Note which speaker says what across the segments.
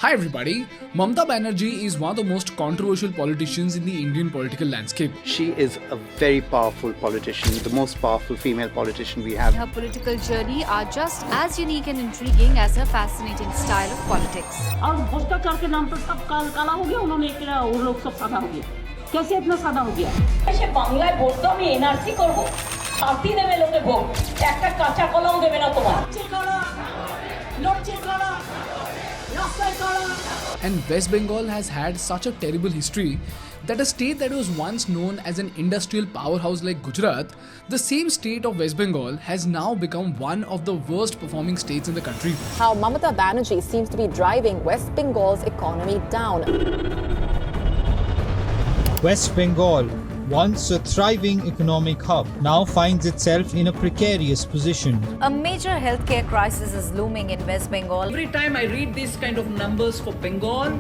Speaker 1: Hi everybody, Mamta Banerjee is one of the most controversial politicians in the Indian political landscape.
Speaker 2: She is a very powerful politician, the most powerful female politician we have.
Speaker 3: Her political journey are just as unique and intriguing as her fascinating style of politics.
Speaker 4: और भ्रष्टाचार के नाम पर सब काला हो गया, उन्होंने वो लोग सब सादा हो गया। कैसे इतना सादा हो गया?
Speaker 5: ऐसे बांग्लाয় ভোট তো আমি এনআরসি করব, শান্তি দেবে লোকে ভোট, একটা কাঁচা কলম দেবে না তোমার।
Speaker 1: And West Bengal has had such a terrible history that a state that was once known as an industrial powerhouse like Gujarat, the same state of West Bengal has now become one of the worst performing states in the country.
Speaker 6: How Mamta Banerjee seems to be driving West Bengal's economy down.
Speaker 7: West Bengal, once a thriving economic hub, now finds itself in a precarious position.
Speaker 3: A major healthcare crisis is looming in West Bengal.
Speaker 5: Every time I read these kind of numbers for Bengal,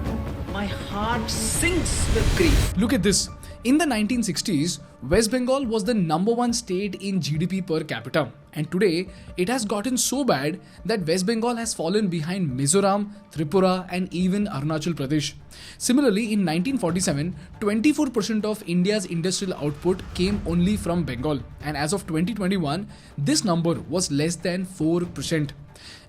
Speaker 5: my heart sinks with grief.
Speaker 1: Look at this. In the 1960s, West Bengal was the number one state in GDP per capita. And today, it has gotten so bad that West Bengal has fallen behind Mizoram, Tripura and even Arunachal Pradesh. Similarly, in 1947, 24% of India's industrial output came only from Bengal. And as of 2021, this number was less than 4%.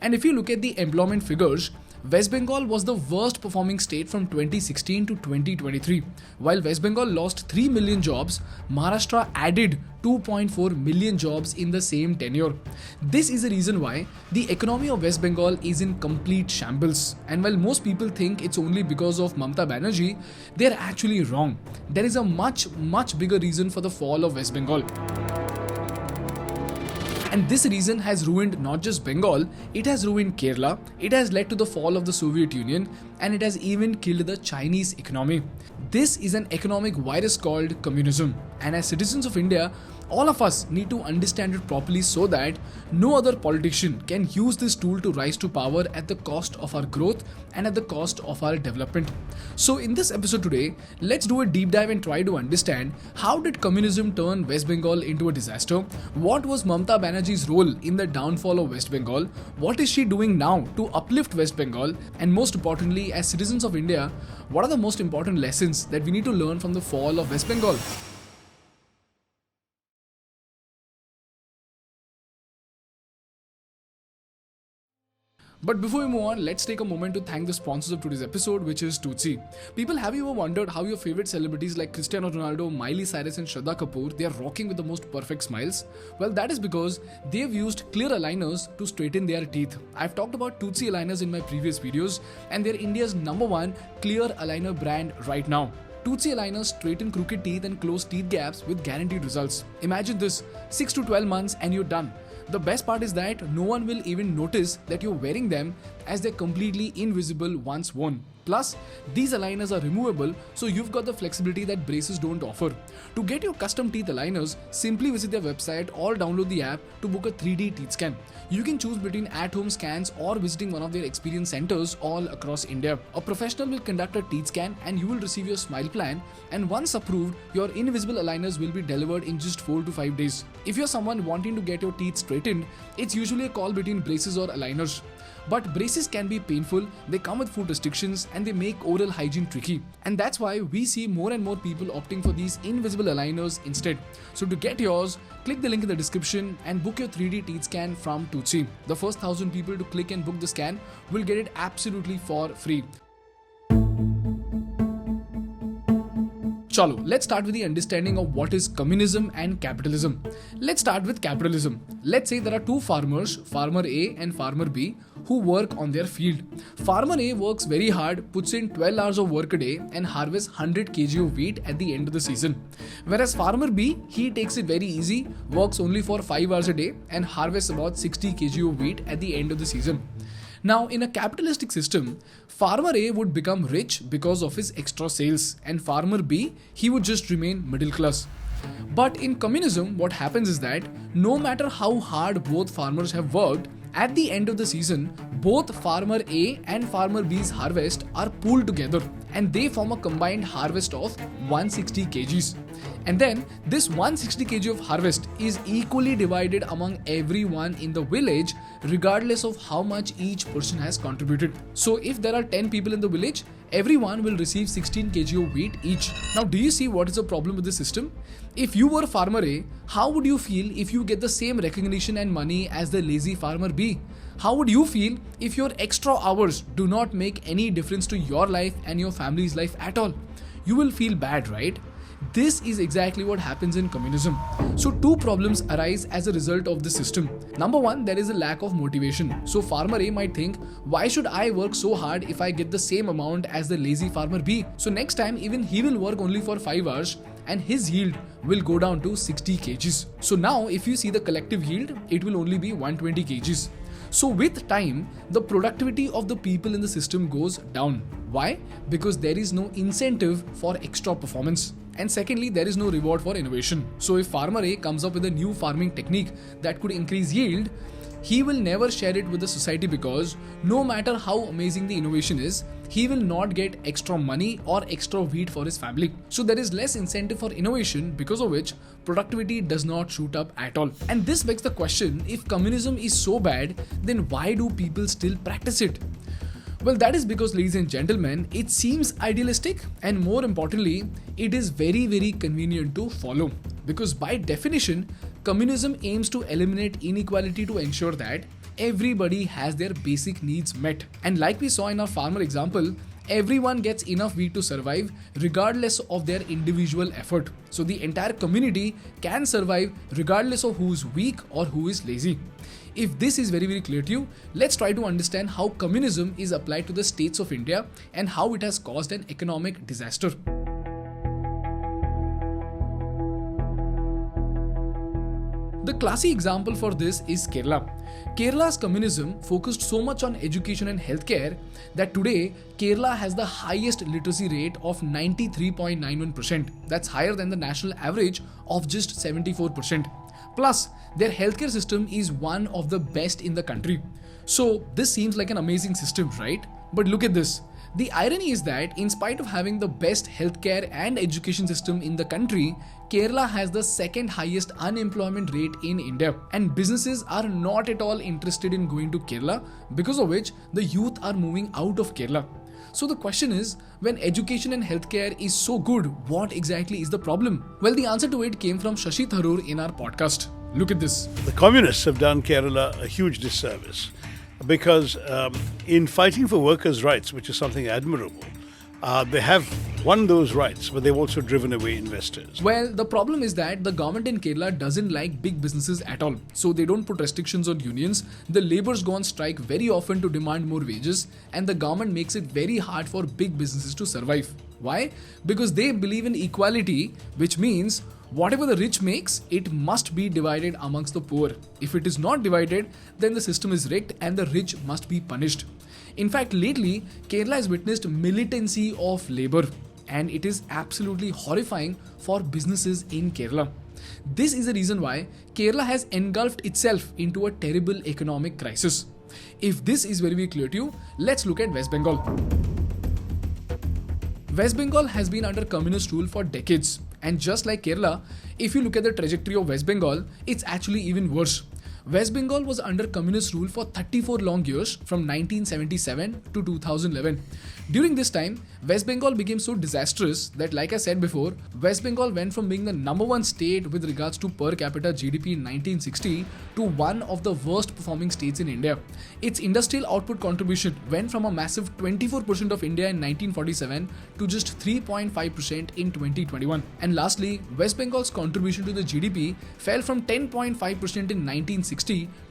Speaker 1: And if you look at the employment figures, West Bengal was the worst performing state from 2016 to 2023. While West Bengal lost 3 million jobs, Maharashtra added 2.4 million jobs in the same tenure. This is the reason why the economy of West Bengal is in complete shambles. And while most people think it's only because of Mamta Banerjee, they're actually wrong. There is a much bigger reason for the fall of West Bengal. And this reason has ruined not just Bengal, it has ruined Kerala, it has led to the fall of the Soviet Union, and it has even killed the Chinese economy. This is an economic virus called communism. And as citizens of India, all of us need to understand it properly so that no other politician can use this tool to rise to power at the cost of our growth and at the cost of our development. So in this episode today, let's do a deep dive and try to understand how did communism turn West Bengal into a disaster? What was Mamta Banerjee's role in the downfall of West Bengal? What is she doing now to uplift West Bengal? And most importantly, as citizens of India, what are the most important lessons that we need to learn from the fall of West Bengal? But before we move on, let's take a moment to thank the sponsors of today's episode, which is Tootsie. People, have you ever wondered how your favorite celebrities like Cristiano Ronaldo, Miley Cyrus and Shraddha Kapoor, they are rocking with the most perfect smiles? Well, that is because they've used clear aligners to straighten their teeth. I've talked about Tootsie aligners in my previous videos and they're India's #1 clear aligner brand right now. Tootsie aligners straighten crooked teeth and close teeth gaps with guaranteed results. Imagine this, 6 to 12 months and you're done. The best part is that no one will even notice that you're wearing them as they're completely invisible once worn. Plus, these aligners are removable, so you've got the flexibility that braces don't offer. To get your custom teeth aligners, simply visit their website or download the app to book a 3D teeth scan. You can choose between at-home scans or visiting one of their experience centers all across India. A professional will conduct a teeth scan and you will receive your smile plan, and once approved, your invisible aligners will be delivered in just 4 to 5 days. If you're someone wanting to get your teeth straightened, it's usually a call between braces or aligners. But braces can be painful, they come with food restrictions and they make oral hygiene tricky. And that's why we see more and more people opting for these invisible aligners instead. So to get yours, click the link in the description and book your 3D teeth scan from Tootsie. The first 1,000 people to click and book the scan will get it absolutely for free. Chalo, let's start with the understanding of what is communism and capitalism. Let's start with capitalism. Let's say there are two farmers, farmer A and farmer B, who work on their field. Farmer A works very hard, puts in 12 hours of work a day and harvests 100 kg of wheat at the end of the season. Whereas farmer B, he takes it very easy, works only for 5 hours a day and harvests about 60 kg of wheat at the end of the season. Now, in a capitalistic system, farmer A would become rich because of his extra sales, and farmer B, he would just remain middle class. But in communism, what happens is that no matter how hard both farmers have worked, at the end of the season, both farmer A and farmer B's harvest are pooled together and they form a combined harvest of 160 kgs. And then this 160 kg of harvest is equally divided among everyone in the village regardless of how much each person has contributed. So if there are 10 people in the village, everyone will receive 16 kg of wheat each. Now do you see what is the problem with the system? If you were farmer A, how would you feel if you get the same recognition and money as the lazy farmer B? How would you feel if your extra hours do not make any difference to your life and your family's life at all? You will feel bad, right? This is exactly what happens in communism. So two problems arise as a result of this system. Number one, there is a lack of motivation. So farmer A might think, why should I work so hard if I get the same amount as the lazy farmer B? So next time even he will work only for 5 hours and his yield will go down to 60 kgs. So now if you see the collective yield, it will only be 120 kgs. So with time, the productivity of the people in the system goes down. Why? Because there is no incentive for extra performance. And secondly, there is no reward for innovation. So if farmer A comes up with a new farming technique that could increase yield, he will never share it with the society because no matter how amazing the innovation is, he will not get extra money or extra wheat for his family. So there is less incentive for innovation, because of which productivity does not shoot up at all. And this begs the question, if communism is so bad, then why do people still practice it? Well, that is because, ladies and gentlemen, it seems idealistic and more importantly, it is very, very convenient to follow. Because by definition, communism aims to eliminate inequality to ensure that everybody has their basic needs met. And like we saw in our farmer example, everyone gets enough wheat to survive regardless of their individual effort. So the entire community can survive regardless of who is weak or who is lazy. If this is very, very clear to you, let's try to understand how communism is applied to the states of India and how it has caused an economic disaster. The classic example for this is Kerala. Kerala's communism focused so much on education and healthcare that today Kerala has the highest literacy rate of 93.91%. That's higher than the national average of just 74%. Plus, their healthcare system is one of the best in the country. So this seems like an amazing system, right? But look at this. The irony is that in spite of having the best healthcare and education system in the country, Kerala has the second highest unemployment rate in India. And businesses are not at all interested in going to Kerala, because of which the youth are moving out of Kerala. So the question is, when education and healthcare is so good, what exactly is the problem? Well, the answer to it came from Shashi Tharoor in our podcast. Look at this.
Speaker 8: The communists have done Kerala a huge disservice because in fighting for workers' rights, which is something admirable, they have won those rights, but they've also driven away investors.
Speaker 1: Well, the problem is that the government in Kerala doesn't like big businesses at all. So they don't put restrictions on unions. The laborers go on strike very often to demand more wages, and the government makes it very hard for big businesses to survive. Why? Because they believe in equality, which means whatever the rich makes, it must be divided amongst the poor. If it is not divided, then the system is rigged and the rich must be punished. In fact, lately, Kerala has witnessed militancy of labor, and it is absolutely horrifying for businesses in Kerala. This is the reason why Kerala has engulfed itself into a terrible economic crisis. If this is very, very clear to you, let's look at West Bengal. West Bengal has been under communist rule for decades, and just like Kerala, if you look at the trajectory of West Bengal, it's actually even worse. West Bengal was under communist rule for 34 long years from 1977 to 2011. During this time, West Bengal became so disastrous that, like I said before, West Bengal went from being the number one state with regards to per capita GDP in 1960 to one of the worst performing states in India. Its industrial output contribution went from a massive 24% of India in 1947 to just 3.5% in 2021. And lastly, West Bengal's contribution to the GDP fell from 10.5% in 1960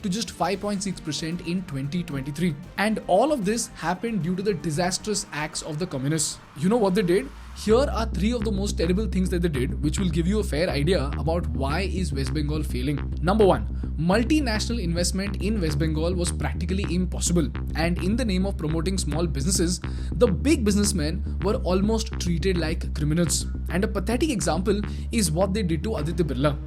Speaker 1: to just 5.6% in 2023. And all of this happened due to the disastrous acts of the communists. You know what they did? Here are three of the most terrible things that they did, which will give you a fair idea about why is West Bengal failing. Number one, multinational investment in West Bengal was practically impossible, and in the name of promoting small businesses, the big businessmen were almost treated like criminals. And a pathetic example is what they did to Aditya Birla.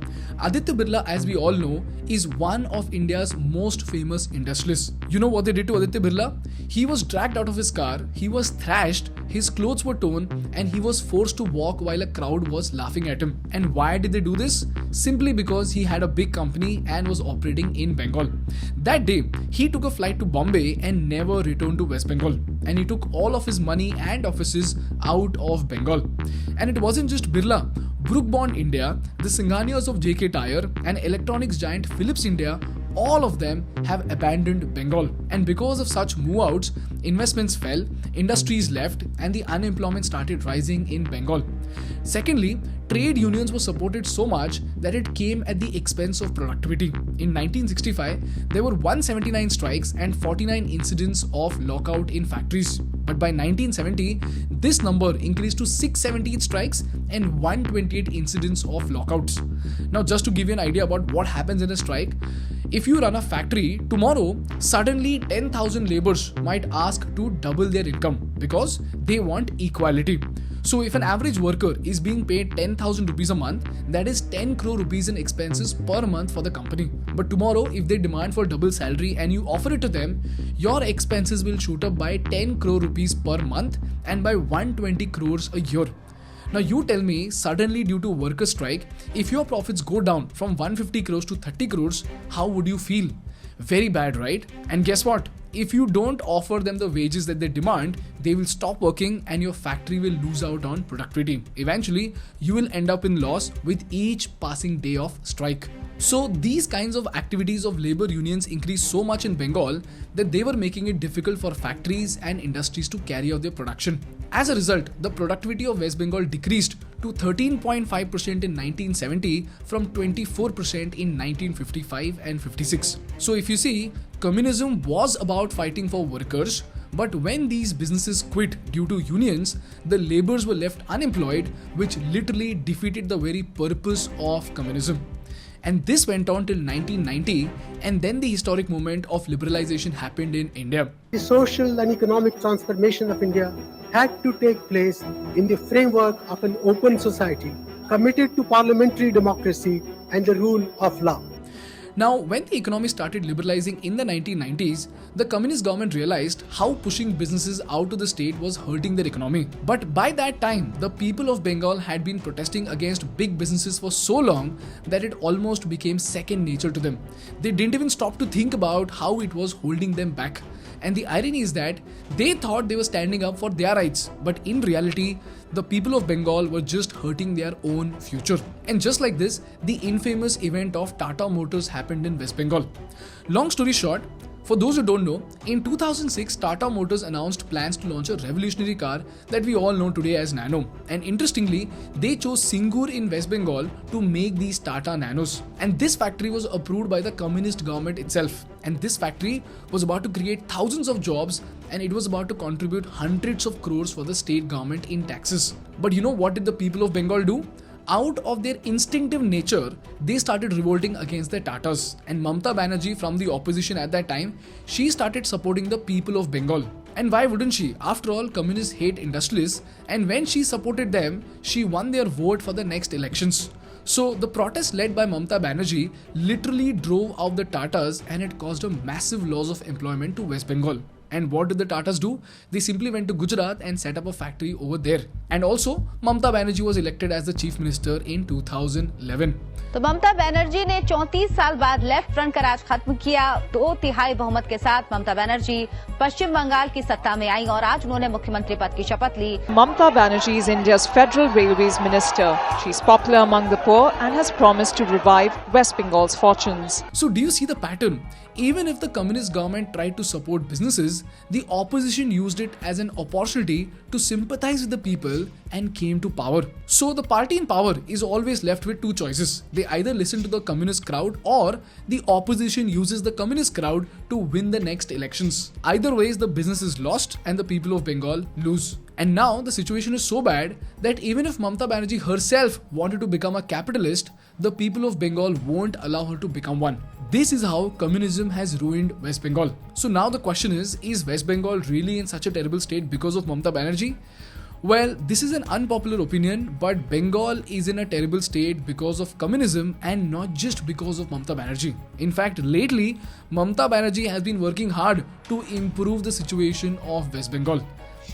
Speaker 1: Aditya Birla, as we all know, is one of India's most famous industrialists. You know what they did to Aditya Birla? He was dragged out of his car, he was thrashed, his clothes were torn, and he was forced to walk while a crowd was laughing at him. And why did they do this? Simply because he had a big company and was operating in Bengal. That day, he took a flight to Bombay and never returned to West Bengal. And he took all of his money and offices out of Bengal. And it wasn't just Birla. Brook Bond India, the Singhanias of JK Tyre, and electronics giant Philips India, all of them have abandoned Bengal. And because of such move-outs, investments fell, industries left, and the unemployment started rising in Bengal. Secondly, trade unions were supported so much that it came at the expense of productivity. In 1965, there were 179 strikes and 49 incidents of lockout in factories. But by 1970, this number increased to 678 strikes and 128 incidents of lockouts. Now, just to give you an idea about what happens in a strike, if you run a factory, tomorrow, suddenly 10,000 laborers might ask to double their income because they want equality. So if an average worker is being paid 10,000 rupees a month, that is 10 crore rupees in expenses per month for the company. But tomorrow, if they demand for double salary and you offer it to them, your expenses will shoot up by 10 crore rupees per month and by 120 crores a year. Now you tell me, suddenly due to worker strike, if your profits go down from 150 crores to 30 crores, how would you feel? Very bad, right? And guess what? If you don't offer them the wages that they demand, they will stop working and your factory will lose out on productivity. Eventually, you will end up in loss with each passing day of strike. So these kinds of activities of labor unions increased so much in Bengal that they were making it difficult for factories and industries to carry out their production. As a result, the productivity of West Bengal decreased to 13.5% in 1970 from 24% in 1955 and 56. So if you see, communism was about fighting for workers, but when these businesses quit due to unions, the laborers were left unemployed, which literally defeated the very purpose of communism. And this went on till 1990, and then the historic moment of liberalization happened in India.
Speaker 9: The social and economic transformation of India had to take place in the framework of an open society committed to parliamentary democracy and the rule of law.
Speaker 1: Now, when the economy started liberalizing in the 1990s, the communist government realized how pushing businesses out of the state was hurting their economy. But by that time, the people of Bengal had been protesting against big businesses for so long that it almost became second nature to them. They didn't even stop to think about how it was holding them back. And the irony is that they thought they were standing up for their rights, but in reality, the people of Bengal were just hurting their own future. And just like this, the infamous event of Tata Motors happened in West Bengal. Long story short, for those who don't know, in 2006, Tata Motors announced plans to launch a revolutionary car that we all know today as Nano. And interestingly, they chose Singur in West Bengal to make these Tata Nanos. And this factory was approved by the communist government itself. And this factory was about to create thousands of jobs, and it was about to contribute hundreds of crores for the state government in taxes. But you know what did the people of Bengal do? Out of their instinctive nature, they started revolting against the Tatas. And Mamta Banerjee, from the opposition at that time, she started supporting the people of Bengal. And why wouldn't she? After all, communists hate industrialists, and when she supported them, she won their vote for the next elections. So the protest led by Mamta Banerjee literally drove out the Tatas, and it caused a massive loss of employment to West Bengal. And what did the Tatas do? They simply went to Gujarat and set up a factory over there. And also, Mamta Banerjee was elected as the chief minister in 2011.
Speaker 10: तो ममता बनर्जी ने 34 साल बाद left front का राज खत्म किया। 2/3 बहुमत के साथ ममता बनर्जी पश्चिम बंगाल की सत्ता में आई और आज उन्होंने मुख्यमंत्री पद की शपथ ली।
Speaker 11: Mamta Banerjee is India's Federal Railways Minister. She's popular among the poor and has promised to revive West Bengal's fortunes.
Speaker 1: So do you see the pattern? Even if the communist government tried to support businesses, the opposition used it as an opportunity to sympathize with the people and came to power. So the party in power is always left with two choices. They either listen to the communist crowd, or the opposition uses the communist crowd to win the next elections. Either ways, the business is lost and the people of Bengal lose. And now the situation is so bad that even if Mamta Banerjee herself wanted to become a capitalist, the people of Bengal won't allow her to become one. This is how communism has ruined West Bengal. So now the question is West Bengal really in such a terrible state because of Mamta Banerjee? Well, this is an unpopular opinion, but Bengal is in a terrible state because of communism and not just because of Mamta Banerjee. In fact, lately, Mamta Banerjee has been working hard to improve the situation of West Bengal.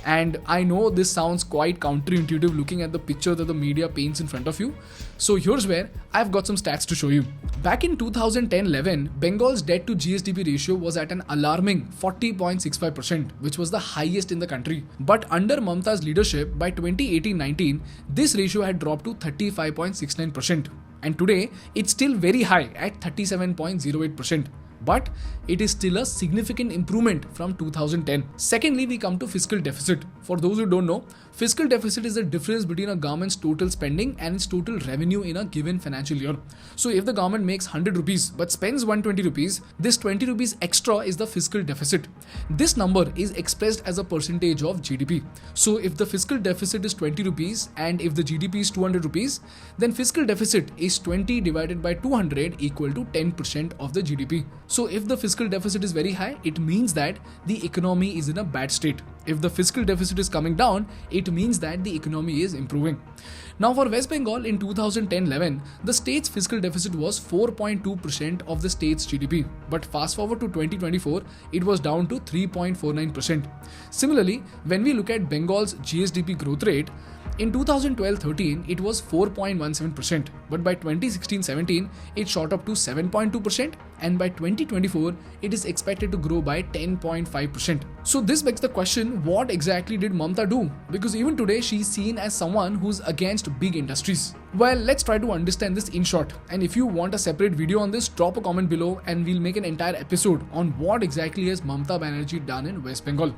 Speaker 1: And I know this sounds quite counterintuitive looking at the picture that the media paints in front of you. So here's where I've got some stats to show you. Back in 2010-11, Bengal's debt to GSDP ratio was at an alarming 40.65%, which was the highest in the country. But under Mamta's leadership, by 2018-19, this ratio had dropped to 35.69%. And today, it's still very high at 37.08%. But it is still a significant improvement from 2010. Secondly, we come to fiscal deficit. For those who don't know, fiscal deficit is the difference between a government's total spending and its total revenue in a given financial year. So if the government makes 100 rupees but spends 120 rupees, this 20 rupees extra is the fiscal deficit. This number is expressed as a percentage of GDP. So if the fiscal deficit is 20 rupees and if the GDP is 200 rupees, then fiscal deficit is 20 divided by 200 equal to 10% of the GDP. So if the fiscal deficit is very high, it means that the economy is in a bad state. If the fiscal deficit is coming down, it means that the economy is improving. Now for West Bengal in 2010-11, the state's fiscal deficit was 4.2% of the state's GDP. But fast forward to 2024, it was down to 3.49%. Similarly, when we look at Bengal's GSDP growth rate, in 2012-13, it was 4.17%, but by 2016-17, it shot up to 7.2%, and by 2024, it is expected to grow by 10.5%. So this begs the question, what exactly did Mamta do? Because even today, she is seen as someone who's against big industries. Well, let's try to understand this in short. And if you want a separate video on this, drop a comment below and we'll make an entire episode on what exactly has Mamta Banerjee done in West Bengal.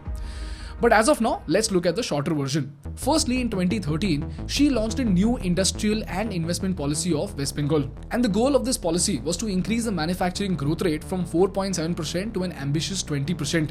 Speaker 1: But as of now, let's look at the shorter version. Firstly, in 2013, she launched a new industrial and investment policy of West Bengal. And the goal of this policy was to increase the manufacturing growth rate from 4.7% to an ambitious 20%.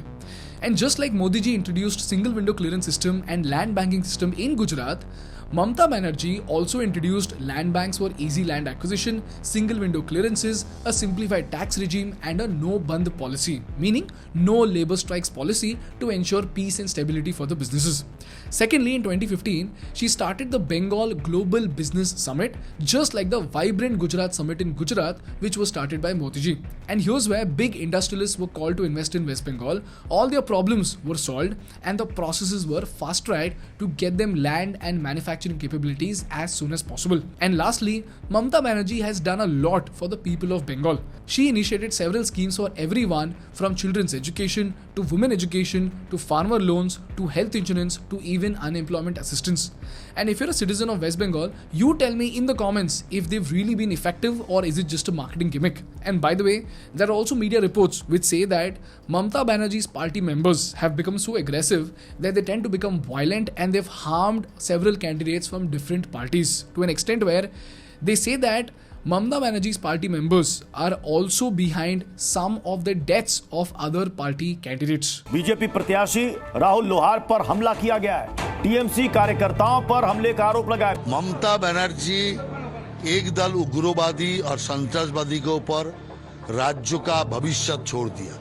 Speaker 1: And just like Modi ji introduced single window clearance system and land banking system in Gujarat, Mamta Banerjee also introduced land banks for easy land acquisition, single window clearances, a simplified tax regime and a no bandh policy, meaning no labor strikes policy to ensure peace and stability for the businesses. Secondly, in 2015, she started the Bengal Global Business Summit, just like the vibrant Gujarat Summit in Gujarat, which was started by Modi ji. And here's where big industrialists were called to invest in West Bengal. All their problems were solved and the processes were fast-tracked to get them land and manufacturing capabilities as soon as possible. And lastly, Mamta Banerjee has done a lot for the people of Bengal. She initiated several schemes for everyone, from children's education to women education to farmer loans to health insurance to even unemployment assistance. And if you're a citizen of West Bengal, you tell me in the comments if they've really been effective or is it just a marketing gimmick. And by the way, there are also media reports which say that Mamta Banerjee's party members have become so aggressive that they tend to become violent and they've harmed several candidates from different parties to an extent where they say that Mamta Banerjee's party members are also behind some of the deaths of other party candidates.
Speaker 12: BJP प्रत्याशी राहुल लोहार पर हमला किया गया है। TMC कार्यकर्ताओं पर हमले का आरोप लगा है।
Speaker 13: ममता बनर्जी एक दल उग्रवादी और संतरासवादी के ऊपर राज्य का भविष्य छोड़ दिया।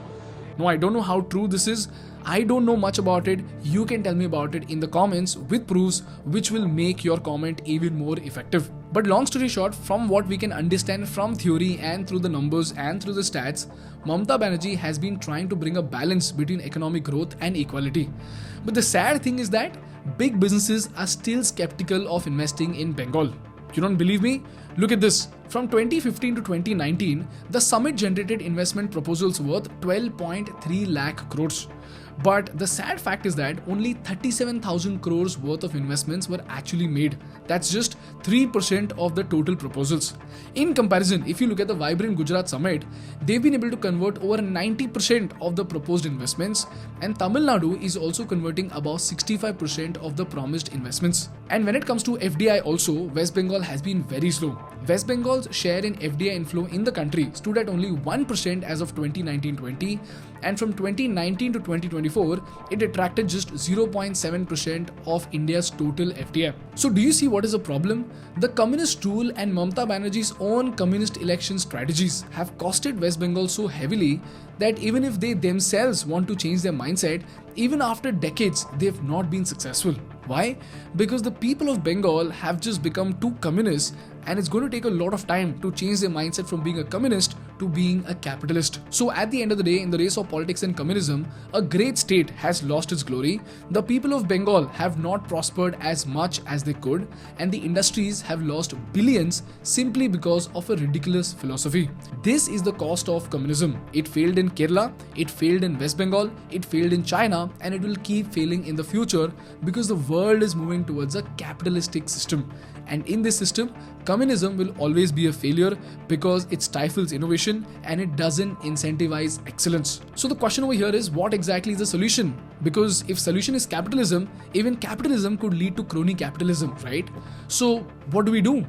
Speaker 1: No, I don't know how true this is. I don't know much about it. You can tell me about it in the comments with proofs which will make your comment even more effective. But long story short, from what we can understand from theory and through the numbers and through the stats, Mamta Banerjee has been trying to bring a balance between economic growth and equality. But the sad thing is that big businesses are still skeptical of investing in Bengal. You don't believe me? Look at this. From 2015 to 2019, the summit generated investment proposals worth 12.3 lakh crores. But the sad fact is that only 37,000 crores worth of investments were actually made. That's just 3% of the total proposals. In comparison, if you look at the vibrant Gujarat Summit, they've been able to convert over 90% of the proposed investments, and Tamil Nadu is also converting about 65% of the promised investments. And when it comes to FDI also, West Bengal has been very slow. West Bengal's share in FDI inflow in the country stood at only 1% as of 2019-20, and from 2019 to 2024, it attracted just 0.7% of India's total FDI. So do you see what is the problem? The communist rule and Mamta Banerjee's own communist election strategies have costed West Bengal so heavily that even if they themselves want to change their mindset, even after decades, they've not been successful. Why? Because the people of Bengal have just become too communist, and it's going to take a lot of time to change their mindset from being a communist to being a capitalist. So at the end of the day, in the race of politics and communism, a great state has lost its glory. The people of Bengal have not prospered as much as they could, and the industries have lost billions simply because of a ridiculous philosophy. This is the cost of communism. It failed in Kerala, it failed in West Bengal, it failed in China, and it will keep failing in the future because the world is moving towards a capitalistic system. And in this system, communism will always be a failure because it stifles innovation and it doesn't incentivize excellence. So the question over here is, what exactly is the solution? Because if solution is capitalism, even capitalism could lead to crony capitalism, right? So what do we do?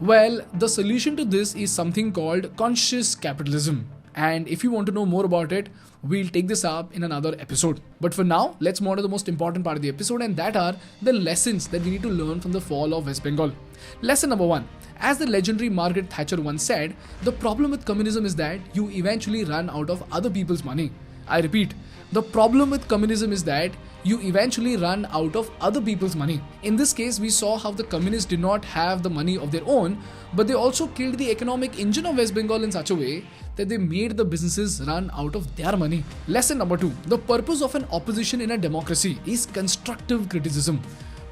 Speaker 1: Well, the solution to this is something called conscious capitalism. And if you want to know more about it, we'll take this up in another episode. But for now, let's move on to the most important part of the episode, and that are the lessons that we need to learn from the fall of West Bengal. Lesson number 1. As the legendary Margaret Thatcher once said, the problem with communism is that you eventually run out of other people's money. I repeat, the problem with communism is that you eventually run out of other people's money. In this case, we saw how the communists did not have the money of their own, but they also killed the economic engine of West Bengal in such a way that they made the businesses run out of their money. Lesson number 2. The purpose of an opposition in a democracy is constructive criticism.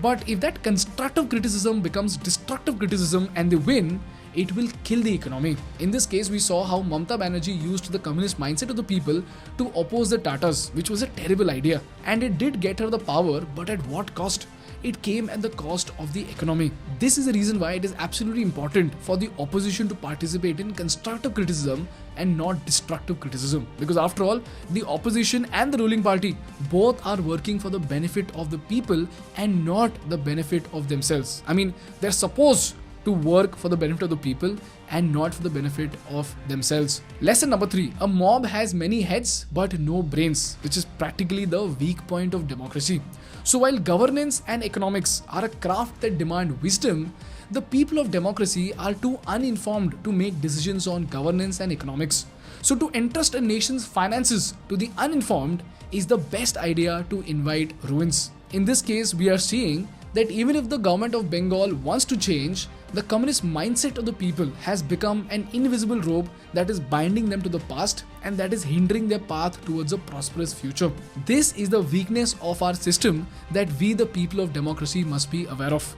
Speaker 1: But if that constructive criticism becomes destructive criticism and they win, it will kill the economy. In this case, we saw how Mamta Banerjee used the communist mindset of the people to oppose the Tatars, which was a terrible idea. And it did get her the power, but at what cost? It came at the cost of the economy. This is the reason why it is absolutely important for the opposition to participate in constructive criticism and not destructive criticism. Because after all, the opposition and the ruling party both are working for the benefit of the people and not the benefit of themselves. I mean, they're supposed to work for the benefit of the people and not for the benefit of themselves. Lesson number 3. A mob has many heads but no brains, which is practically the weak point of democracy. So while governance and economics are a craft that demand wisdom, the people of democracy are too uninformed to make decisions on governance and economics. So to entrust a nation's finances to the uninformed is the best idea to invite ruins. In this case, we are seeing that even if the government of Bengal wants to change, the communist mindset of the people has become an invisible rope that is binding them to the past and that is hindering their path towards a prosperous future. This is the weakness of our system that we, the people of democracy, must be aware of.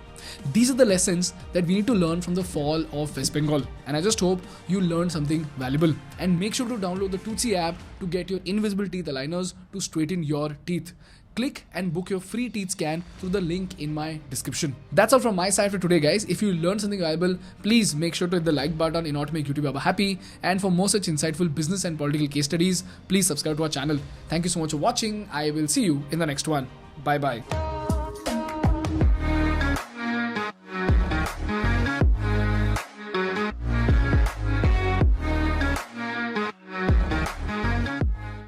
Speaker 1: These are the lessons that we need to learn from the fall of West Bengal. And I just hope you learned something valuable. And make sure to download the Tootsie app to get your invisible teeth aligners to straighten your teeth. Click and book your free teeth scan through the link in my description. That's all from my side for today, guys. If you learned something valuable, please make sure to hit the like button in order to make YouTube Baba happy. And for more such insightful business and political case studies, please subscribe to our channel. Thank you so much for watching. I will see you in the next one. Bye bye.